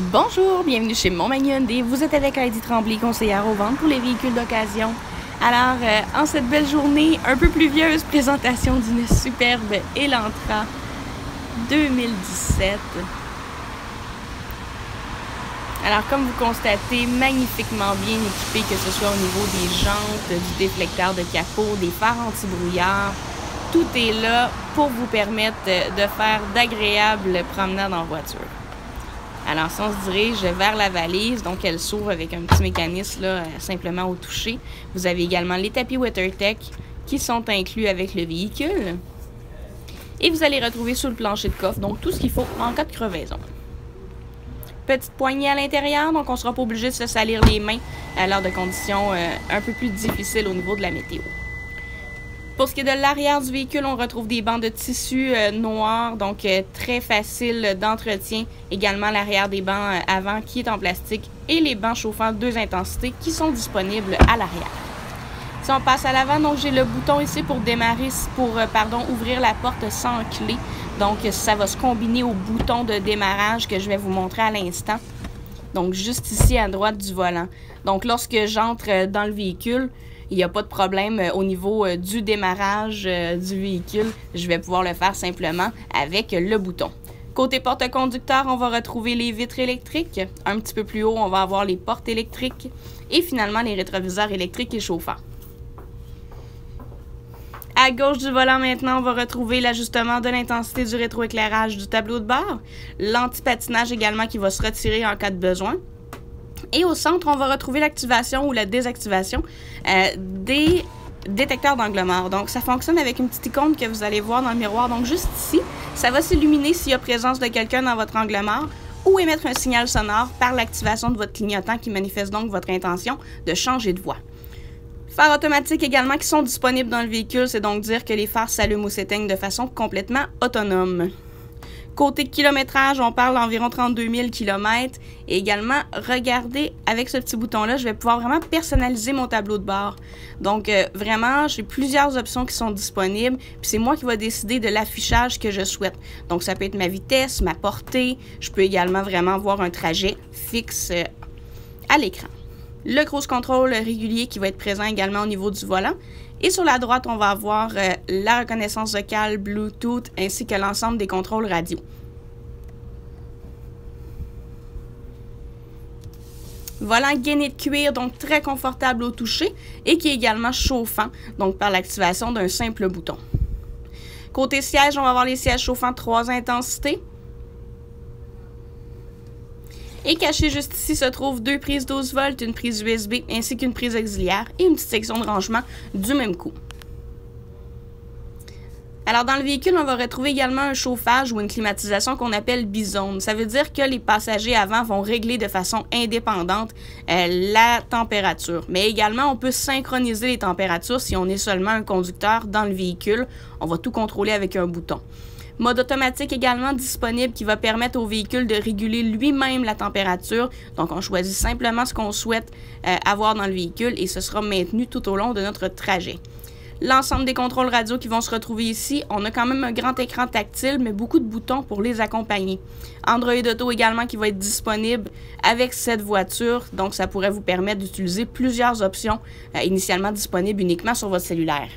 Bonjour, bienvenue chez Montmagny Hyundai. Vous êtes avec Heidi Tremblay, conseillère aux ventes pour les véhicules d'occasion. Alors, en cette belle journée un peu pluvieuse, présentation d'une superbe Elantra 2017. Alors, comme vous constatez, magnifiquement bien équipé, que ce soit au niveau des jantes, du déflecteur de capot, des phares anti-brouillard. Tout est là pour vous permettre de faire d'agréables promenades en voiture. Alors, si on se dirige vers la valise, donc elle s'ouvre avec un petit mécanisme là, simplement au toucher. Vous avez également les tapis WeatherTech qui sont inclus avec le véhicule. Et vous allez retrouver sous le plancher de coffre, donc tout ce qu'il faut en cas de crevaison. Petite poignée à l'intérieur, donc on ne sera pas obligé de se salir les mains à l'heure de conditions un peu plus difficiles au niveau de la météo. Pour ce qui est de l'arrière du véhicule, on retrouve des bancs de tissu noirs, donc très facile d'entretien. Également l'arrière des bancs avant qui est en plastique et les bancs chauffants 2 intensités qui sont disponibles à l'arrière. Si on passe à l'avant, donc j'ai le bouton ici pour démarrer, ouvrir la porte sans clé. Donc ça va se combiner au bouton de démarrage que je vais vous montrer à l'instant. Donc juste ici à droite du volant. Donc lorsque j'entre dans le véhicule, il n'y a pas de problème au niveau du démarrage du véhicule. Je vais pouvoir le faire simplement avec le bouton. Côté porte-conducteur, on va retrouver les vitres électriques. Un petit peu plus haut, on va avoir les portes électriques. Et finalement, les rétroviseurs électriques et chauffants. À gauche du volant maintenant, on va retrouver l'ajustement de l'intensité du rétroéclairage du tableau de bord. L'anti-patinage également qui va se retirer en cas de besoin. Et au centre, on va retrouver l'activation ou la désactivation des détecteurs d'angle mort. Donc, ça fonctionne avec une petite icône que vous allez voir dans le miroir. Donc, juste ici, ça va s'illuminer s'il y a présence de quelqu'un dans votre angle mort ou émettre un signal sonore par l'activation de votre clignotant qui manifeste donc votre intention de changer de voie. Phares automatiques également qui sont disponibles dans le véhicule, c'est donc dire que les phares s'allument ou s'éteignent de façon complètement autonome. Côté kilométrage, on parle d'environ 32 000 km. Et également, regardez, avec ce petit bouton-là, je vais pouvoir vraiment personnaliser mon tableau de bord. Donc, vraiment, j'ai plusieurs options qui sont disponibles. Puis c'est moi qui vais décider de l'affichage que je souhaite. Donc, ça peut être ma vitesse, ma portée. Je peux également vraiment voir un trajet fixe à l'écran. Le cruise control régulier qui va être présent également au niveau du volant. Et sur la droite, on va avoir la reconnaissance vocale, Bluetooth, ainsi que l'ensemble des contrôles radio. Volant gainé de cuir, donc très confortable au toucher et qui est également chauffant, donc par l'activation d'un simple bouton. Côté siège, on va avoir les sièges chauffants 3 intensités. Et caché juste ici se trouvent 2 prises 12 volts, une prise USB ainsi qu'une prise auxiliaire et une petite section de rangement du même coup. Alors dans le véhicule, on va retrouver également un chauffage ou une climatisation qu'on appelle bizone. Ça veut dire que les passagers avant vont régler de façon indépendante la température. Mais également, on peut synchroniser les températures si on est seulement un conducteur dans le véhicule. On va tout contrôler avec un bouton. Mode automatique également disponible qui va permettre au véhicule de réguler lui-même la température. Donc, on choisit simplement ce qu'on souhaite avoir dans le véhicule et ce sera maintenu tout au long de notre trajet. L'ensemble des contrôles radio qui vont se retrouver ici. On a quand même un grand écran tactile, mais beaucoup de boutons pour les accompagner. Android Auto également qui va être disponible avec cette voiture. Donc, ça pourrait vous permettre d'utiliser plusieurs options initialement disponibles uniquement sur votre cellulaire.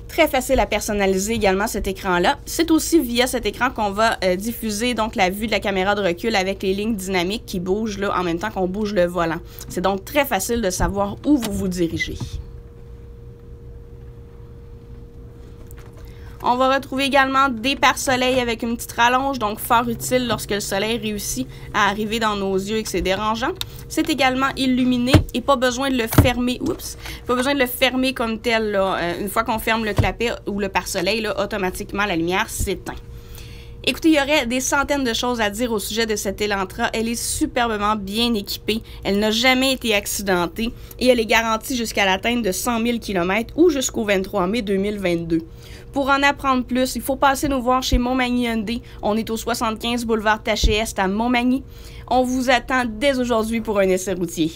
Très facile à personnaliser également cet écran-là. C'est aussi via cet écran qu'on va diffuser donc la vue de la caméra de recul avec les lignes dynamiques qui bougent là, en même temps qu'on bouge le volant. C'est donc très facile de savoir où vous vous dirigez. On va retrouver également des pare-soleil avec une petite rallonge, donc fort utile lorsque le soleil réussit à arriver dans nos yeux et que c'est dérangeant. C'est également illuminé et pas besoin de le fermer. Oups! Pas besoin de le fermer comme tel. Là. Une fois qu'on ferme le clapet ou le pare-soleil, là, automatiquement la lumière s'éteint. Écoutez, il y aurait des centaines de choses à dire au sujet de cette Elantra. Elle est superbement bien équipée. Elle n'a jamais été accidentée et elle est garantie jusqu'à l'atteinte de 100 000 km ou jusqu'au 23 mai 2022. Pour en apprendre plus, il faut passer nous voir chez Montmagny Hyundai. On est au 75 boulevard Taché-Est à Montmagny. On vous attend dès aujourd'hui pour un essai routier.